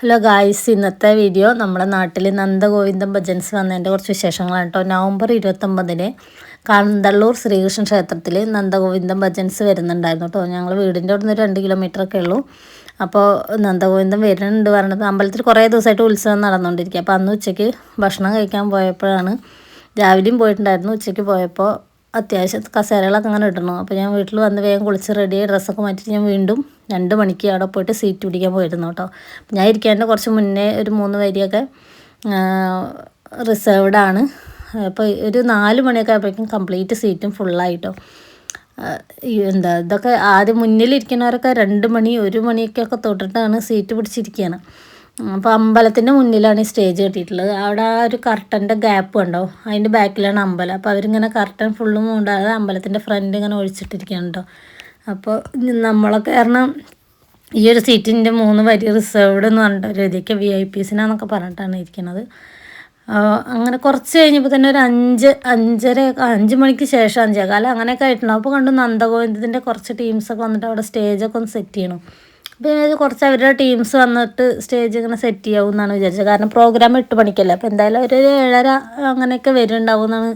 Hello guys, ഇന്നത്തെ video നമ്മുടെ നാട്ടിൽ നന്ദഗോവിന്ദം ഭജൻസ് വന്നതിൻ്റെ കുറച്ച് വിശേഷങ്ങളാണ് കേട്ടോ. നവംബർ 29 കാന്തള്ളൂർ ശ്രീകൃഷ്ണ ക്ഷേത്രത്തിൽ നന്ദഗോവിന്ദം ഭജൻസ് വരുന്നുണ്ടായിരുന്നു കേട്ടോ. ഞങ്ങൾ വീടിൻ്റെ അവിടെ നിന്ന് 2 കിലോമീറ്ററൊക്കെ ഉള്ളൂ. അപ്പോൾ നന്ദഗോവിന്ദം വരുന്നുണ്ട് പറഞ്ഞത് അമ്പലത്തിൽ കുറേ ദിവസമായിട്ട് ഉത്സവം നടന്നുകൊണ്ടിരിക്കുക. അപ്പോൾ അന്ന് ഉച്ചയ്ക്ക് ഭക്ഷണം കഴിക്കാൻ പോയപ്പോഴാണ്, രാവിലെയും പോയിട്ടുണ്ടായിരുന്നു, ഉച്ചയ്ക്ക് പോയപ്പോൾ അത്യാവശ്യം കസേരകളൊക്കെ അങ്ങനെ ഇടണം. അപ്പോൾ ഞാൻ വീട്ടിൽ വന്ന് വേഗം കുളിച്ച് റെഡിയായി ഡ്രസ്സൊക്കെ മാറ്റിയിട്ട് ഞാൻ വീണ്ടും 2 മണിക്ക് അവിടെ പോയിട്ട് സീറ്റ് പിടിക്കാൻ പോയിരുന്നു കേട്ടോ. ഞാൻ ഇരിക്കേണ്ട കുറച്ച് മുന്നേ ഒരു 3 വരിയൊക്കെ റിസർവ്ഡാണ്. അപ്പോൾ ഒരു 4 മണിയൊക്കെ ആയപ്പോഴേക്കും കംപ്ലീറ്റ് സീറ്റും ഫുള്ളായിട്ടോ. ഇതൊക്കെ ആദ്യം മുന്നിലിരിക്കുന്നവരൊക്കെ 2 മണി 1 മണിയൊക്കെ തൊട്ടിട്ടാണ് സീറ്റ് പിടിച്ചിരിക്കുകയാണ്. അപ്പോൾ അമ്പലത്തിൻ്റെ മുന്നിലാണ് ഈ സ്റ്റേജ് കെട്ടിയിട്ടുള്ളത്. അവിടെ ആ ഒരു കർട്ടൻ്റെ ഗ്യാപ്പ് ഉണ്ടോ, അതിൻ്റെ ബാക്കിലാണ് അമ്പലം. അപ്പോൾ അവരിങ്ങനെ കർട്ടൻ ഫുള്ളും കൊണ്ടാതെ അമ്പലത്തിൻ്റെ ഫ്രണ്ട് ഇങ്ങനെ ഒഴിച്ചിട്ടിരിക്കുകയാണ് കേട്ടോ. അപ്പോൾ നമ്മളൊക്കെ കാരണം ഈ ഒരു സീറ്റിൻ്റെ 3 വരി റിസർവ്ഡ് എന്ന് പറഞ്ഞിട്ട് രീതിക്ക് VIP എന്നൊക്കെ പറഞ്ഞിട്ടാണ് ഇരിക്കുന്നത്. അങ്ങനെ കുറച്ച് കഴിഞ്ഞപ്പോൾ തന്നെ ഒരു 5 മണിക്ക് ശേഷം 5:15 അങ്ങനെയൊക്കെ ആയിട്ടുണ്ടാവും. അപ്പോൾ കണ്ടു നന്ദഗോവിന്ദത്തിൻ്റെ കുറച്ച് ടീംസൊക്കെ വന്നിട്ട് അവിടെ സ്റ്റേജൊക്കെ ഒന്ന് സെറ്റ് ചെയ്യണം. അപ്പോൾ കുറച്ച് അവരുടെ ടീംസ് വന്നിട്ട് സ്റ്റേജ് ഇങ്ങനെ സെറ്റ് ചെയ്യാവും എന്നാണ് വിചാരിച്ചത്. കാരണം പ്രോഗ്രാം 8 മണിക്കല്ലേ. അപ്പോൾ എന്തായാലും ഒരു 7:30 അങ്ങനെയൊക്കെ വരുന്നുണ്ടാവും എന്നാണ്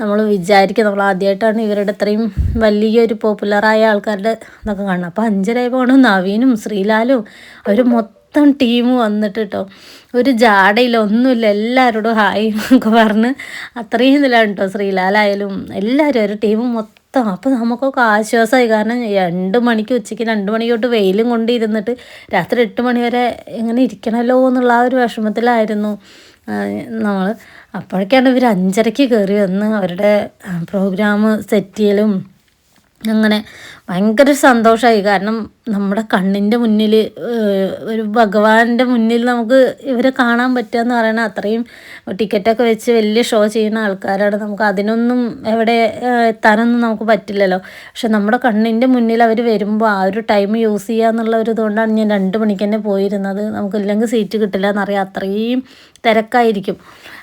നമ്മൾ വിചാരിക്കുക. നമ്മൾ ആദ്യമായിട്ടാണ് ഇവരുടെ ഇത്രയും വലിയൊരു പോപ്പുലറായ ആൾക്കാരുടെ ഇതൊക്കെ കാണുന്നത്. അപ്പോൾ 5:30 പോകണം. നവീനും ശ്രീലാലും അവർ മൊത്തം ടീം വന്നിട്ട് കേട്ടോ. ഒരു ജാടയില്ല, ഒന്നുമില്ല, എല്ലാവരോടും ഹായ് എന്നൊക്കെ പറഞ്ഞ് അത്രയും ഇതിലാണ് കേട്ടോ. ശ്രീലാലായാലും എല്ലാവരും ഒരു ടീം മൊത്തം. അപ്പോൾ നമുക്കൊക്കെ ആശ്വാസമായി. കാരണം 2 മണിക്ക് ഉച്ചയ്ക്ക് 2 മണിക്ക് തൊട്ട് വെയിലും കൊണ്ടിരുന്നിട്ട് രാത്രി 8 മണി വരെ എങ്ങനെ ഇരിക്കണമല്ലോ എന്നുള്ള ആ ഒരു വിഷമത്തിലായിരുന്നു നമ്മൾ. അപ്പോഴേക്കാണ് ഇവർ 5:30 കയറി വന്ന് അവരുടെ പ്രോഗ്രാം സെറ്റ് ചെയ്യലും. അങ്ങനെ ഭയങ്കര സന്തോഷമായി. കാരണം നമ്മുടെ കണ്ണിൻ്റെ മുന്നിൽ ഒരു ഭഗവാന്റെ മുന്നിൽ നമുക്ക് ഇവരെ കാണാൻ പറ്റുക എന്ന് പറയുന്നത് അത്രയും ടിക്കറ്റൊക്കെ വെച്ച് വലിയ ഷോ ചെയ്യുന്ന ആൾക്കാരാണ്. നമുക്ക് അതിനൊന്നും എവിടെ എത്താനൊന്നും നമുക്ക് പറ്റില്ലല്ലോ. പക്ഷെ നമ്മുടെ കണ്ണിൻ്റെ മുന്നിൽ അവർ വരുമ്പോൾ ആ ഒരു ടൈം യൂസ് ചെയ്യുക എന്നുള്ള ഒരു ഇതുകൊണ്ടാണ് ഞാൻ 2 മണിക്ക് തന്നെ പോയിരുന്നത്. നമുക്കില്ലെങ്കിൽ സീറ്റ് കിട്ടില്ല എന്നറിയാം, അത്രയും തിരക്കായിരിക്കും.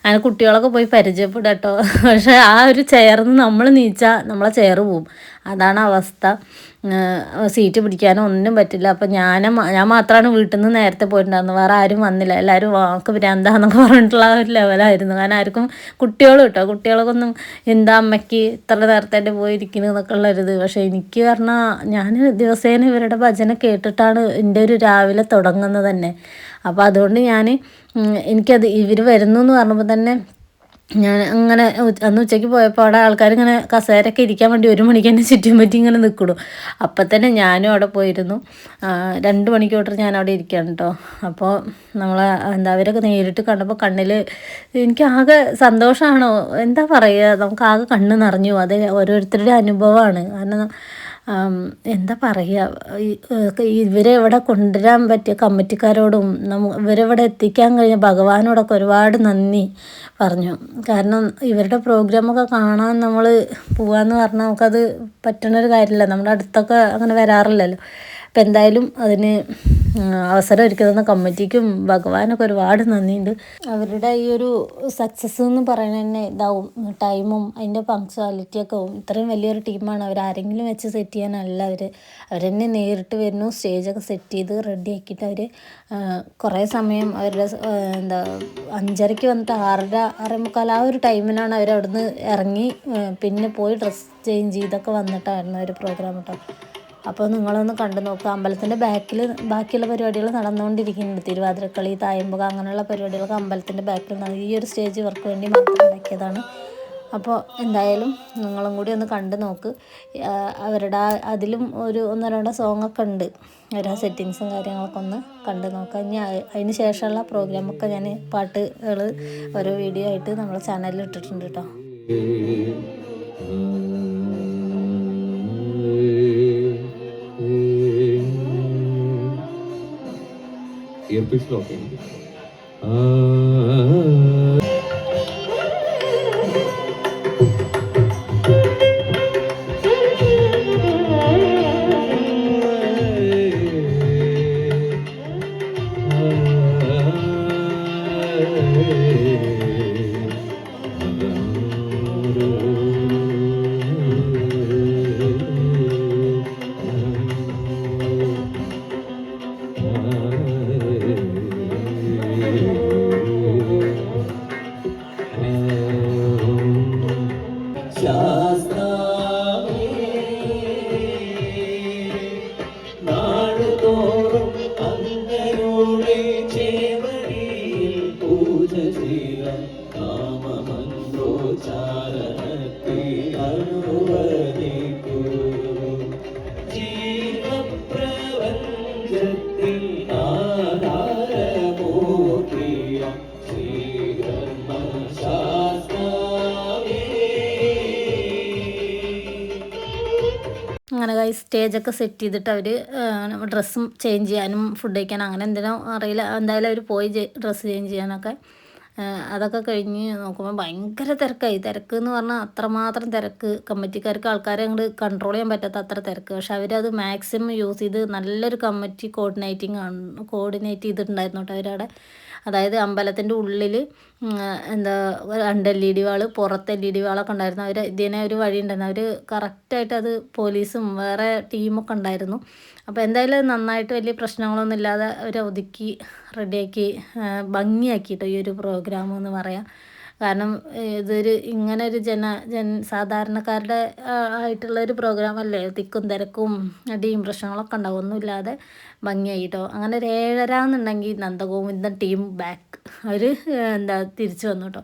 അങ്ങനെ കുട്ടികളൊക്കെ പോയി പരിചയപ്പെടുക കേട്ടോ. പക്ഷേ ആ ഒരു ചെയറിന്ന് നമ്മൾ നീച്ചാൽ നമ്മളെ ചെയർ പോവും, അതാണ് അവസ്ഥ. സീറ്റ് പിടിക്കാനോ ഒന്നും പറ്റില്ല. അപ്പോൾ ഞാൻ മാത്രമാണ് വീട്ടിൽ നിന്ന് നേരത്തെ പോയിട്ടുണ്ടായിരുന്നു. വേറെ ആരും വന്നില്ല. എല്ലാവരും വാക്ക് ഭ്രാന്താന്നൊക്കെ പറഞ്ഞിട്ടുള്ള ഒരു ലെവലായിരുന്നു. കാരണം ആർക്കും കുട്ടികളും കേട്ടോ, കുട്ടികൾക്കൊന്നും എന്താ അമ്മയ്ക്ക് ഇത്ര നേരത്തെ പോയിരിക്കുന്നു എന്നൊക്കെ ഉള്ളൊരിത്. പക്ഷേ എനിക്ക് പറഞ്ഞാൽ ഞാൻ ദിവസേന ഇവരുടെ ഭജന കേട്ടിട്ടാണ് എൻ്റെ ഒരു രാവിലെ തുടങ്ങുന്നത് തന്നെ. അപ്പോൾ അതുകൊണ്ട് എനിക്കത് ഇവർ വരുന്നു എന്ന് പറഞ്ഞപ്പോൾ തന്നെ ഞാൻ അങ്ങനെ അന്ന് ഉച്ചയ്ക്ക് പോയപ്പോൾ അവിടെ ആൾക്കാരിങ്ങനെ കസേരയൊക്കെ ഇരിക്കാൻ വേണ്ടി 1 മണിക്ക് തന്നെ ചുറ്റും പറ്റി ഇങ്ങനെ നിൽക്കണം. അപ്പം തന്നെ ഞാനും അവിടെ പോയിരുന്നു. 2 മണിക്ക് തൊട്ട് ഞാൻ അവിടെ ഇരിക്കുകയാണ് കേട്ടോ. അപ്പോൾ അവരൊക്കെ നേരിട്ട് കണ്ടപ്പോൾ കണ്ണിൽ എനിക്ക് ആകെ സന്തോഷമാണോ എന്താ പറയുക, നമുക്ക് ആകെ കണ്ണ് നിറഞ്ഞു. അത് ഓരോരുത്തരുടെ അനുഭവമാണ്. കാരണം എന്താ പറയുക, ഇവരെ ഇവിടെ കൊണ്ടുവരാൻ പറ്റിയ കമ്മിറ്റിക്കാരോടും ഇവരെവിടെ എത്തിക്കാൻ കഴിഞ്ഞ ഭഗവാനോടൊക്കെ ഒരുപാട് നന്ദി പറഞ്ഞു. കാരണം ഇവരുടെ പ്രോഗ്രാമൊക്കെ കാണാൻ നമ്മൾ പോകാമെന്ന് പറഞ്ഞാൽ നമുക്കത് പറ്റുന്നൊരു കാര്യമില്ല. നമ്മുടെ അടുത്തൊക്കെ അങ്ങനെ വരാറില്ലല്ലോ. അപ്പോൾ എന്തായാലും അതിന് അവസരം ഒരുക്കുന്ന കമ്മിറ്റിക്കും ഭഗവാനൊക്കെ ഒരുപാട് നന്ദിയുണ്ട്. അവരുടെ ഈ ഒരു സക്സസ് എന്ന് പറയുന്നത് തന്നെ ഇതാവും, ടൈമും അതിൻ്റെ പങ്ക്ച്വാലിറ്റിയൊക്കെ ആവും. ഇത്രയും വലിയൊരു ടീമാണ്. അവരാരെങ്കിലും വെച്ച് സെറ്റ് ചെയ്യാനല്ല, അവർ തന്നെ നേരിട്ട് വരുന്നു, സ്റ്റേജൊക്കെ സെറ്റ് ചെയ്ത് റെഡി ആക്കിയിട്ട് അവർ കുറേ സമയം അവരുടെ 5:30 വന്നിട്ട് 6:30 6:45 ആ ഒരു ടൈമിനാണ് അവർ അവിടുന്ന് ഇറങ്ങി പിന്നെ പോയി ഡ്രസ്സ് ചേഞ്ച് ചെയ്തൊക്കെ വന്നിട്ടായിരുന്നു ഒരു പ്രോഗ്രാം കേട്ടോ. അപ്പോൾ നിങ്ങളൊന്ന് കണ്ടു നോക്കുക. അമ്പലത്തിൻ്റെ ബാക്കിൽ ബാക്കിയുള്ള പരിപാടികൾ നടന്നുകൊണ്ടിരിക്കുന്നുണ്ട്. തിരുവാതിരക്കളി, തായമ്പക അങ്ങനെയുള്ള പരിപാടികളൊക്കെ അമ്പലത്തിൻ്റെ ബാക്കിൽ ഈ ഒരു സ്റ്റേജ് ഇവർക്ക് വേണ്ടി മാത്രം ഉണ്ടാക്കിയതാണ്. അപ്പോൾ എന്തായാലും നിങ്ങളും കൂടി ഒന്ന് കണ്ടു നോക്ക്. അവരുടെ അതിലും ഒരു 1-2 സോങ്ങൊക്കെ ഉണ്ട്. ഓരോ സെറ്റിങ്സും കാര്യങ്ങളൊക്കെ ഒന്ന് കണ്ടു നോക്കാം. ഇനി അതിന് ശേഷമുള്ള പ്രോഗ്രാമൊക്കെ ഞാൻ പാട്ടുകൾ ഓരോ വീഡിയോ ആയിട്ട് നമ്മളെ ചാനലിൽ ഇട്ടിട്ടുണ്ട് കേട്ടോ. ഇയർപിസിലൊക്കെ അങ്ങനെ സ്റ്റേജൊക്കെ സെറ്റ് ചെയ്തിട്ട് അവർ ഡ്രസ്സും ചേഞ്ച് ചെയ്യാനും ഫുഡ് കഴിക്കാനും അങ്ങനെ എന്തിനോ അറിയില്ല, എന്തായാലും അവർ പോയി ഡ്രസ്സ് ചേഞ്ച് ചെയ്യാനൊക്കെ. അതൊക്കെ കഴിഞ്ഞ് നോക്കുമ്പോൾ ഭയങ്കര തിരക്കായി. തിരക്ക് എന്ന് പറഞ്ഞാൽ അത്രമാത്രം തിരക്ക്, കമ്മിറ്റിക്കാർക്ക് ആൾക്കാരെ അങ്ങോട്ട് കൺട്രോൾ ചെയ്യാൻ പറ്റാത്ത അത്ര തിരക്ക്. പക്ഷെ അവരത് മാക്സിമം യൂസ് ചെയ്ത് നല്ലൊരു കമ്മിറ്റി കോർഡിനേറ്റ് ചെയ്തിട്ടുണ്ടായിരുന്നു കേട്ടോ അവരവിടെ. അതായത് അമ്പലത്തിൻ്റെ ഉള്ളിൽ എന്താ 2 LED വാൾ, പുറത്ത് LED വാളൊക്കെ ഉണ്ടായിരുന്നു. അവർ ഇതിനെ ഒരു വഴി ഉണ്ടായിരുന്നു, അവർ കറക്റ്റായിട്ട് അത് പോലീസും വേറെ ടീമൊക്കെ ഉണ്ടായിരുന്നു. അപ്പോൾ എന്തായാലും നന്നായിട്ട് വലിയ പ്രശ്നങ്ങളൊന്നും ഇല്ലാതെ അവർ ഒതുക്കി റെഡിയാക്കി ഭംഗിയാക്കിയിട്ടോ ഈ ഒരു പ്രോഗ്രാം എന്ന് പറയാം. കാരണം ഇതൊരു ഇങ്ങനെ ഒരു സാധാരണക്കാരുടെ ആയിട്ടുള്ളൊരു പ്രോഗ്രാമല്ലേ, തിക്കും തിരക്കും അടിയും പ്രശ്നങ്ങളൊക്കെ ഉണ്ടാവും, ഒന്നുമില്ലാതെ ഭംഗിയായിട്ടോ. അങ്ങനെ ഒരു 7:30 എന്നുണ്ടെങ്കിൽ നന്ദഗോവിന്ദൻ ടീം ബാക്ക് അവർ തിരിച്ചു വന്നു കേട്ടോ.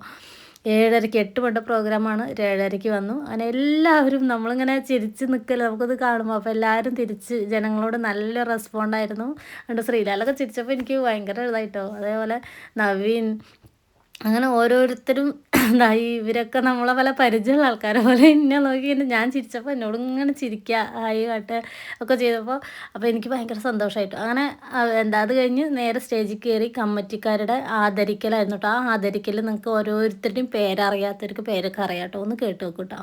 7:30 8 മണിയുടെ പ്രോഗ്രാമാണ്, 7:30 വന്നു. അങ്ങനെ എല്ലാവരും നമ്മളിങ്ങനെ ചിരിച്ച് നിൽക്കല്ലോ നമുക്കത് കാണുമ്പോൾ. അപ്പോൾ എല്ലാവരും തിരിച്ച് ജനങ്ങളോട് നല്ല റെസ്പോണ്ടായിരുന്നു. അതുകൊണ്ട് ശ്രീലാലൊക്കെ ചിരിച്ചപ്പോൾ എനിക്ക് ഭയങ്കര ഇതായിട്ടോ. അതേപോലെ നവീൻ, അങ്ങനെ ഓരോരുത്തരും ഇവരൊക്കെ നമ്മളെ പല പരിചയമുള്ള ആൾക്കാരെ പോലെ എന്നെ നോക്കിയിട്ട് ഞാൻ ചിരിച്ചപ്പോൾ എന്നോട് ഇങ്ങനെ ചിരിക്കുക ആയി കാട്ടുക ഒക്കെ ചെയ്തപ്പോൾ അപ്പോൾ എനിക്ക് ഭയങ്കര സന്തോഷമായിട്ടു. അങ്ങനെ അത് കഴിഞ്ഞ് നേരെ സ്റ്റേജിൽ കയറി കമ്മിറ്റിക്കാരുടെ ആദരിക്കലായിരുന്നു കേട്ടോ. ആ ആദരിക്കൽ നിങ്ങൾക്ക് ഓരോരുത്തരുടെയും പേരറിയാത്തവർക്ക് പേരൊക്കെ അറിയാം കേട്ടോ, ഒന്ന് കേട്ട് നോക്കൂ കേട്ടോ.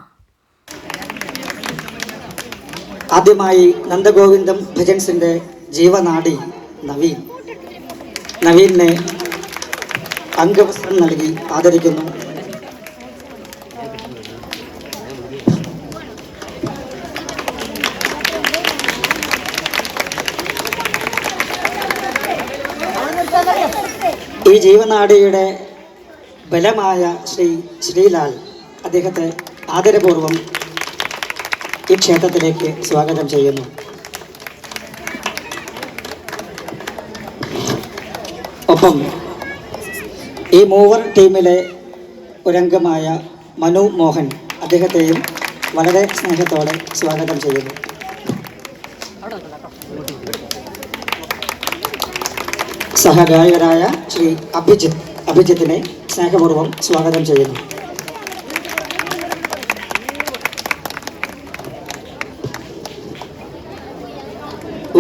ആദ്യമായി നന്ദഗോവിന്ദം ഭജൻസിൻ്റെ ജീവനാടി നവീനെ അംഗവസ്ത്രം നൽകി ആദരിക്കുന്നു. ഈ ജീവനാടിയുടെ ബലമായ ശ്രീലാൽ അദ്ദേഹത്തെ ആദരപൂർവം ഈ ക്ഷേത്രത്തിലേക്ക് സ്വാഗതം ചെയ്യുന്നു. ഒപ്പം ഈ മൂവർ ടീമിലെ ഒരംഗമായ മനു മോഹൻ അദ്ദേഹത്തെയും വളരെ സ്നേഹത്തോടെ സ്വാഗതം ചെയ്യുന്നു. സഹഗായകരായ ശ്രീ അഭിജിത്തിനെ സ്നേഹപൂർവ്വം സ്വാഗതം ചെയ്യുന്നു.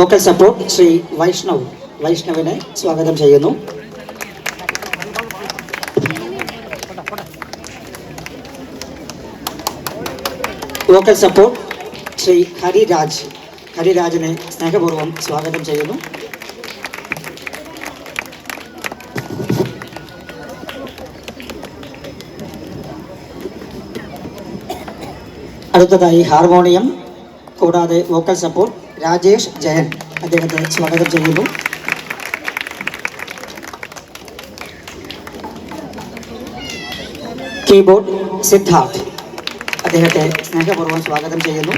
വോക്കൽ സപ്പോർട്ട് ശ്രീ വൈഷ്ണവിനെ സ്വാഗതം ചെയ്യുന്നു. വോക്കൽ സപ്പോർട്ട് ശ്രീ ഹരിരാജിനെ സ്നേഹപൂർവ്വം സ്വാഗതം ചെയ്യുന്നു. അടുത്തതായി ഹാർമോണിയം കൂടാതെ വോക്കൽ സപ്പോർട്ട് രാജേഷ് ജയൻ അദ്ദേഹത്തെ സ്വാഗതം ചെയ്യുന്നു. കീബോർഡ് സിദ്ധാർത്ഥ് അദ്ദേഹത്തെ സ്നേഹപൂർവ്വം സ്വാഗതം ചെയ്യുന്നു.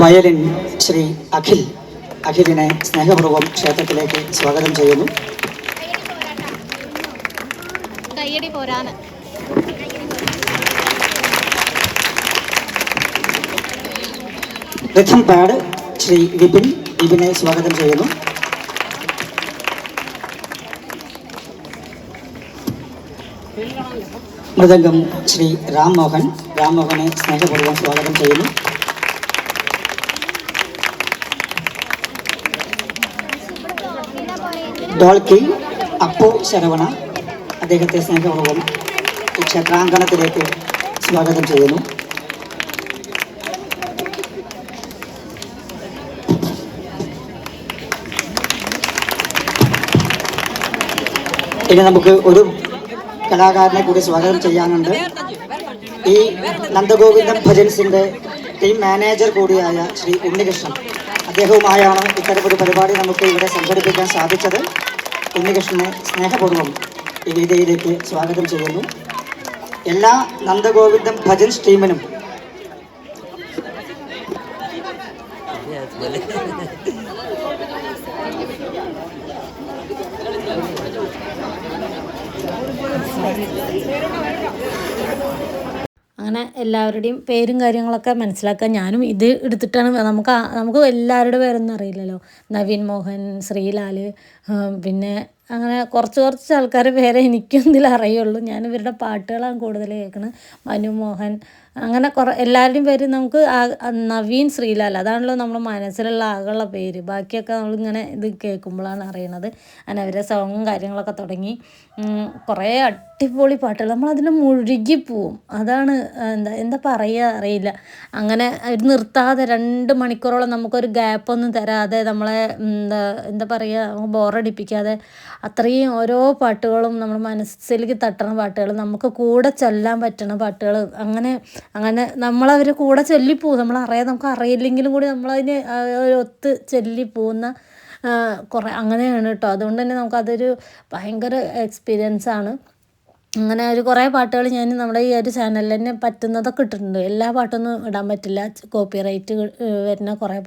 വയലിൻ ശ്രീ അഖിലിനെ സ്നേഹപൂർവ്വം ക്ഷേത്രത്തിലേക്ക് സ്വാഗതം ചെയ്യുന്നു. റിഥം പാഡ് ശ്രീ വിപിനെ സ്വാഗതം ചെയ്യുന്നു. മൃദംഗം ശ്രീ രാംമോഹനെ സ്നേഹപൂർവ്വം സ്വാഗതം ചെയ്യുന്നു. ഡോൾക്കി അപ്പു ശരവണ അദ്ദേഹത്തെ സ്നേഹപൂർവ്വം ഈ ക്ഷേത്രാങ്കണത്തിലേക്ക് സ്വാഗതം ചെയ്യുന്നു. ഇനി നമുക്ക് ഒരു കലാകാരനെ കൂടി സ്വാഗതം ചെയ്യാനുണ്ട്. ഈ നന്ദഗോവിന്ദം ഭജൻസിൻ്റെ ടീം മാനേജർ കൂടിയായ ശ്രീ ഉണ്ണികൃഷ്ണൻ, അദ്ദേഹവുമായാണ് ഇത്തരമൊരു പരിപാടി നമുക്ക് ഇവിടെ സംഘടിപ്പിക്കാൻ സാധിച്ചത്. ഉണ്ണികൃഷ്ണനെ സ്നേഹപൂർവ്വം ഈ വേദിയിലേക്ക് സ്വാഗതം ചെയ്യുന്നു. എല്ലാ നന്ദഗോവിന്ദം ഭജൻസ് ടീമിനും അങ്ങനെ എല്ലാവരുടെയും പേരും കാര്യങ്ങളൊക്കെ മനസ്സിലാക്കാൻ ഞാനും ഇത് എടുത്തിട്ടാണ് നമുക്ക് എല്ലാവരുടെ പേരൊന്നും അറിയില്ലല്ലോ. നവീൻ മോഹൻ, ശ്രീലാൽ, പിന്നെ അങ്ങനെ കുറച്ച് ആൾക്കാരുടെ പേരെ എനിക്കും ഇതിൽ അറിയുള്ളൂ. ഞാൻ ഇവരുടെ പാട്ടുകളാണ് കൂടുതൽ കേൾക്കുന്നത്. മനു മോഹൻ, അങ്ങനെ എല്ലാവരുടെയും പേര് നമുക്ക് നവീൻ, ശ്രീലാൽ, അതാണല്ലോ നമ്മുടെ മനസ്സിലുള്ള ആകെയുള്ള പേര്. ബാക്കിയൊക്കെ നമ്മളിങ്ങനെ ഇത് കേൾക്കുമ്പോഴാണ് അറിയണത്. അങ്ങനെ അവരുടെ സോങ്ങും കാര്യങ്ങളൊക്കെ തുടങ്ങി. കുറേ അടിപൊളി പാട്ടുകൾ, നമ്മളതിൽ മുഴുകിപ്പോവും. അതാണ് എന്താ പറയുക അറിയില്ല. അങ്ങനെ അവർ നിർത്താതെ 2 മണിക്കൂറോളം നമുക്കൊരു ഗ്യാപ്പൊന്നും തരാതെ നമ്മളെ എന്താ പറയുക ബോറടിപ്പിക്കാതെ അത്രയും ഓരോ പാട്ടുകളും നമ്മൾ മനസ്സിലേക്ക് തട്ടണ പാട്ടുകൾ, നമുക്ക് കൂടെ ചൊല്ലാൻ പറ്റണ പാട്ടുകൾ, അങ്ങനെ നമ്മളവർ കൂടെ ചൊല്ലിപ്പോവും. നമുക്ക് അറിയില്ലെങ്കിലും കൂടി നമ്മളതിന് ഒത്ത് ചൊല്ലിപ്പോകുന്ന കുറേ അങ്ങനെയാണ് കേട്ടോ. അതുകൊണ്ട് തന്നെ നമുക്കതൊരു ഭയങ്കര എക്സ്പീരിയൻസാണ്. അങ്ങനെ ഒരു കുറേ പാട്ടുകൾ ഞാൻ നമ്മുടെ ഈ ഒരു ചാനലിൽ തന്നെ പറ്റുന്നതൊക്കെ ഇട്ടിട്ടുണ്ട്. എല്ലാ പാട്ടൊന്നും ഇടാൻ പറ്റില്ല, കോപ്പിറൈറ്റ് വരുന്ന കുറേ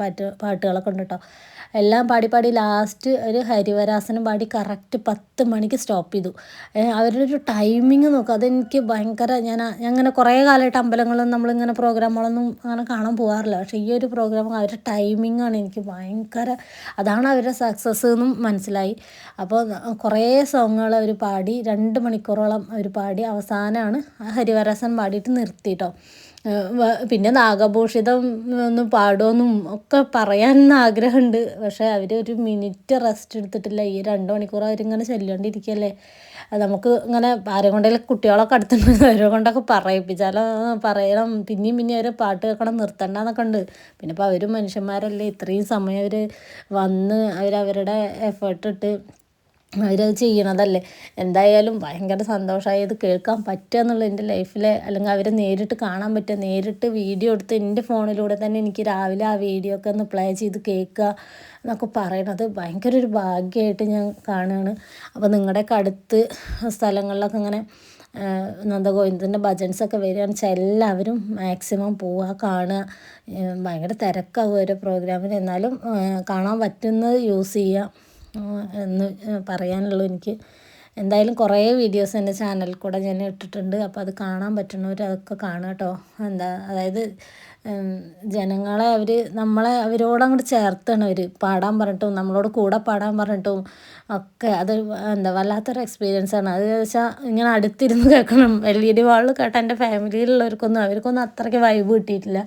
പാട്ടുകളൊക്കെ ഉണ്ട് കേട്ടോ. എല്ലാം പാടി ലാസ്റ്റ് ഒരു ഹരിവരാസനം പാടി കറക്റ്റ് 10 മണിക്ക് സ്റ്റോപ്പ് ചെയ്തു. അവരുടെ ഒരു ടൈമിങ് നോക്കുക, അതെനിക്ക് ഭയങ്കര ഞാൻ അങ്ങനെ കുറേ കാലമായിട്ട് അമ്പലങ്ങളും നമ്മളിങ്ങനെ പ്രോഗ്രാമുകളൊന്നും അങ്ങനെ കാണാൻ പോകാറില്ല. പക്ഷേ ഈ ഒരു പ്രോഗ്രാം അവരുടെ ടൈമിങ്ങാണ് എനിക്ക് ഭയങ്കര, അതാണ് അവരുടെ സക്സസ് എന്നും മനസ്സിലായി. അപ്പോൾ കുറേ സോങ്ങുകൾ അവർ പാടി 2 മണിക്കൂറോളം അവർ പാടി അവസാനമാണ് ഹരിവരാസനം പാടിയിട്ട് നിർത്തിയിട്ടോ. പിന്നെ നാഗഭൂഷിതം ഒന്ന് പാടുമെന്നും ഒക്കെ പറയാൻ ആഗ്രഹമുണ്ട്. പക്ഷേ അവർ ഒരു മിനിറ്റ് റെസ്റ്റ് എടുത്തിട്ടില്ല. ഈ 2 മണിക്കൂർ അവരിങ്ങനെ ചൊല്ലിക്കൊണ്ടിരിക്കുകയല്ലേ. നമുക്ക് ഇങ്ങനെ ആരും കൊണ്ടെങ്കിലും കുട്ടികളൊക്കെ അടുത്തുണ്ട്, അവരെ കൊണ്ടൊക്കെ പറയിപ്പിച്ചാലോ പറയണം, പിന്നെയും അവരെ പാട്ട് കേൾക്കണം, നിർത്തണ്ടെന്നൊക്കെ ഉണ്ട്. പിന്നെ ഇപ്പോൾ അവരും മനുഷ്യന്മാരല്ലേ, ഇത്രയും സമയം അവർ വന്ന് അവരവരുടെ എഫേർട്ട് ഇട്ട് അവരത് ചെയ്യണതല്ലേ. എന്തായാലും ഭയങ്കര സന്തോഷമായി ഇത് കേൾക്കാൻ പറ്റുക എന്നുള്ളത് എൻ്റെ ലൈഫിൽ, അല്ലെങ്കിൽ അവരെ നേരിട്ട് കാണാൻ പറ്റുക, നേരിട്ട് വീഡിയോ എടുത്ത് എൻ്റെ ഫോണിലൂടെ തന്നെ എനിക്ക് രാവിലെ ആ വീഡിയോ ഒക്കെ ഒന്ന് പ്ലേ ചെയ്ത് കേൾക്കുക എന്നൊക്കെ പറയണത് ഭയങ്കര ഒരു ഭാഗ്യമായിട്ട് ഞാൻ കാണുകയാണ്. അപ്പോൾ നിങ്ങളുടെയൊക്കെ അടുത്ത് സ്ഥലങ്ങളിലൊക്കെ ഇങ്ങനെ നന്ദഗോവിന്ദൻ്റെ ഭജൻസൊക്കെ വരികയാണെന്ന് വെച്ചാൽ എല്ലാവരും മാക്സിമം പോവുക, കാണുക. ഭയങ്കര തിരക്കാവും ഓരോ പ്രോഗ്രാമിന്, എന്നാലും കാണാൻ പറ്റുന്നത് യൂസ് ചെയ്യുക എന്ന് പറയാനുള്ളൂ എനിക്ക്. എന്തായാലും കുറേ വീഡിയോസ് എൻ്റെ ചാനലിൽ കൂടെ ഞാൻ ഇട്ടിട്ടുണ്ട്. അപ്പോൾ അത് കാണാൻ പറ്റുന്നവർ അതൊക്കെ കാണുക കേട്ടോ. അതായത് ജനങ്ങളെ അവരോടങ്ങോട്ട് ചേർത്താണ് അവർ പാടാൻ പറഞ്ഞിട്ടും നമ്മളോട് കൂടെ പാടാൻ പറഞ്ഞിട്ടും ഒക്കെ. അത് വല്ലാത്തൊരു എക്സ്പീരിയൻസാണ്. അത് വെച്ചാൽ ഇങ്ങനെ അടുത്തിരുന്ന് കേൾക്കണം. LED വാളിൽ കേട്ട എൻ്റെ ഫാമിലിയിലുള്ളവർക്കൊന്നും അവർക്കൊന്നും അത്രയ്ക്ക് വൈബ് കിട്ടിയിട്ടില്ല.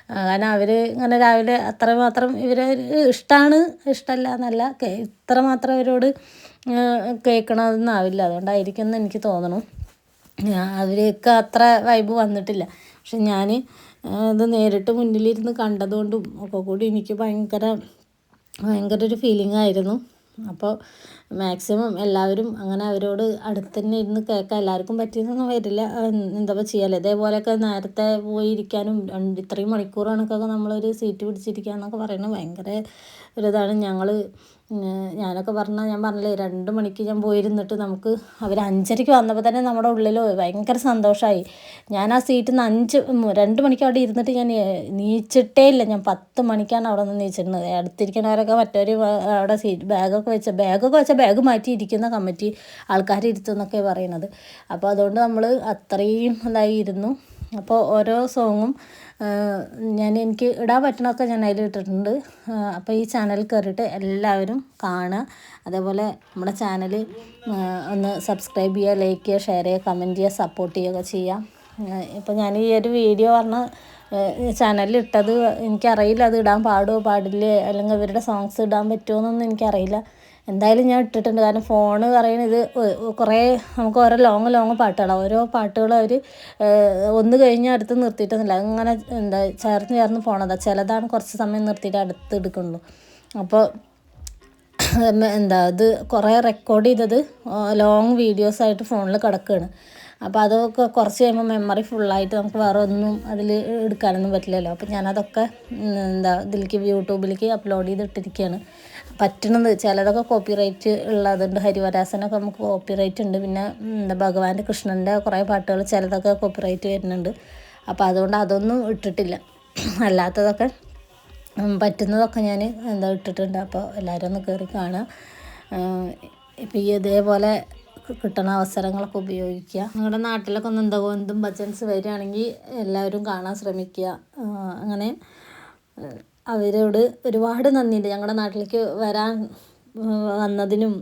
കാരണം അവർ ഇങ്ങനെ രാവിലെ അത്രമാത്രം ഇവരെ ഇഷ്ടമല്ല എന്നല്ല, ഇത്രമാത്രം അവരോട് കേൾക്കണമെന്നാവില്ല. അതുകൊണ്ടായിരിക്കും എന്ന് എനിക്ക് തോന്നണു. അവർക്ക് അത്ര വൈബ് വന്നിട്ടില്ല. പക്ഷെ ഞാൻ ഇത് നേരിട്ട് മുന്നിലിരുന്ന് കണ്ടതുകൊണ്ടും ഒക്കെ കൂടി എനിക്ക് ഭയങ്കര ഒരു ഫീലിംഗ് ആയിരുന്നു. അപ്പോൾ മാക്സിമം എല്ലാവരും അങ്ങനെ അവരോട് അടുത്ത് തന്നെ ഇരുന്ന് കേൾക്കാൻ, എല്ലാവർക്കും പറ്റിയെന്നൊന്നും വരില്ല, എന്താ ചെയ്യാല്ലേ. ഇതേപോലെയൊക്കെ നേരത്തെ പോയിരിക്കാനും 3 മണിക്കൂർ കണക്കൊക്കെ നമ്മളൊരു സീറ്റ് പിടിച്ചിരിക്കുക എന്നൊക്കെ പറയുന്നത് ഭയങ്കര ഒരിതാണ്. ഞാനൊക്കെ ഞാൻ പറഞ്ഞില്ലേ 2 മണിക്ക് ഞാൻ പോയിരുന്നിട്ട് നമുക്ക് അവർ 5:30 വന്നപ്പോൾ തന്നെ നമ്മുടെ ഉള്ളിൽ ഭയങ്കര സന്തോഷമായി. ഞാൻ ആ സീറ്റിൽ നിന്ന് 2 മണിക്ക് അവിടെ ഇരുന്നിട്ട് ഞാൻ നീച്ചിട്ടേ ഇല്ല. ഞാൻ 10 മണിക്കാണ് അവിടെ നിന്ന് നീച്ചിരുന്നത്. അടുത്തിരിക്കുന്നവരൊക്കെ മറ്റൊരു അവിടെ ബാഗൊക്കെ വെച്ച ബാഗ് മാറ്റി ഇരിക്കുന്ന കമ്മിറ്റി ആൾക്കാർ ഇരുത്തുന്നൊക്കെ പറയുന്നത്. അപ്പോൾ അതുകൊണ്ട് നമ്മൾ അത്രയും ഇരുന്നു. അപ്പോൾ ഓരോ സോങ്ങും എനിക്ക് ഇടാൻ പറ്റണമൊക്കെ ഞാൻ അതിൽ ഇട്ടിട്ടുണ്ട്. അപ്പോൾ ഈ ചാനൽ കയറിയിട്ട് എല്ലാവരും കാണുക. അതേപോലെ നമ്മുടെ ചാനൽ ഒന്ന് സബ്സ്ക്രൈബ് ചെയ്യുക, ലൈക്ക് ചെയ്യുക, ഷെയർ ചെയ്യുക, കമൻറ്റ് ചെയ്യുക, സപ്പോർട്ട് ചെയ്യുക ചെയ്യാം. ഇപ്പോൾ ഞാൻ ഈ ഒരു വീഡിയോ ചാനലിൽ ഇട്ടത് എനിക്കറിയില്ല അത് ഇടാൻ പാടുമോ പാടില്ലേ, അല്ലെങ്കിൽ ഇവരുടെ സോങ്സ് ഇടാൻ പറ്റുമോ എന്നൊന്നും എനിക്കറിയില്ല. എന്തായാലും ഞാൻ ഇട്ടിട്ടുണ്ട്. കാരണം ഫോണ് പറയുന്നത് കുറേ നമുക്ക് ഓരോ ലോങ് പാട്ടുകളാണ്. ഓരോ പാട്ടുകളും അവർ ഒന്ന് കഴിഞ്ഞ് അടുത്ത് നിർത്തിയിട്ടൊന്നുമില്ല, അങ്ങനെ ചേർന്ന് പോണതാണ്. ചിലതാണ് കുറച്ച് സമയം നിർത്തിയിട്ട് അടുത്ത് എടുക്കുള്ളൂ. അപ്പോൾ ഇത് കുറേ റെക്കോർഡ് ചെയ്തത് ലോങ് വീഡിയോസായിട്ട് ഫോണിൽ കിടക്കുകയാണ്. അപ്പോൾ അതൊക്കെ കുറച്ച് കഴിയുമ്പോൾ മെമ്മറി ഫുള്ളായിട്ട് നമുക്ക് വേറെ ഒന്നും അതിൽ എടുക്കാനൊന്നും പറ്റില്ലല്ലോ. അപ്പോൾ ഞാനതൊക്കെ ഇതിലേക്ക് യൂട്യൂബിലേക്ക് അപ്ലോഡ് ചെയ്തിട്ടിരിക്കുകയാണ്. പറ്റണത് ചിലതൊക്കെ കോപ്പിറൈറ്റ് ഉള്ളതുണ്ട്. ഹരിവരാസനൊക്കെ നമുക്ക് കോപ്പിറൈറ്റ് ഉണ്ട്. പിന്നെ ഭഗവാന്റെ കൃഷ്ണൻ്റെ കുറേ പാട്ടുകൾ ചിലതൊക്കെ കോപ്പിറൈറ്റ് വരുന്നുണ്ട്. അപ്പോൾ അതുകൊണ്ട് അതൊന്നും ഇട്ടിട്ടില്ല. അല്ലാത്തതൊക്കെ പറ്റുന്നതൊക്കെ ഞാൻ ഇട്ടിട്ടുണ്ട്. അപ്പോൾ എല്ലാവരും ഒന്ന് കയറി കാണുക. ഇപ്പോൾ ഈ ഇതേപോലെ കിട്ടുന്ന അവസരങ്ങളൊക്കെ ഉപയോഗിക്കുക. നിങ്ങളുടെ നാട്ടിലൊക്കെ ഒന്ന് എന്തും ഭജൻസ് വരികയാണെങ്കിൽ എല്ലാവരും കാണാൻ ശ്രമിക്കുക. അങ്ങനെ അവരോട് ഒരുപാട് നന്ദിയുണ്ട്. ഞങ്ങളുടെ നാട്ടിലേക്ക് വന്നതിനും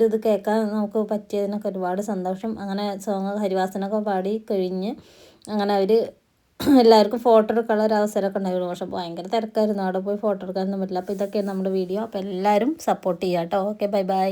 ഇത് കേൾക്കാൻ നമുക്ക് പറ്റിയതിനൊക്കെ ഒരുപാട് സന്തോഷം. അങ്ങനെ ഹരിവാസനൊക്കെ പാടി കഴിഞ്ഞ് അങ്ങനെ അവർ എല്ലാവർക്കും ഫോട്ടോ എടുക്കാനുള്ള ഒരു അവസരമൊക്കെ ഉണ്ടായിരുന്നു. പക്ഷെ ഭയങ്കര തിരക്കായിരുന്നു, അവിടെ പോയി ഫോട്ടോ എടുക്കാനൊന്നും പറ്റില്ല. അപ്പോൾ ഇതൊക്കെയാണ് നമ്മുടെ വീഡിയോ. അപ്പോൾ എല്ലാവരും സപ്പോർട്ട് ചെയ്യുക കേട്ടോ. Okay, bye bye.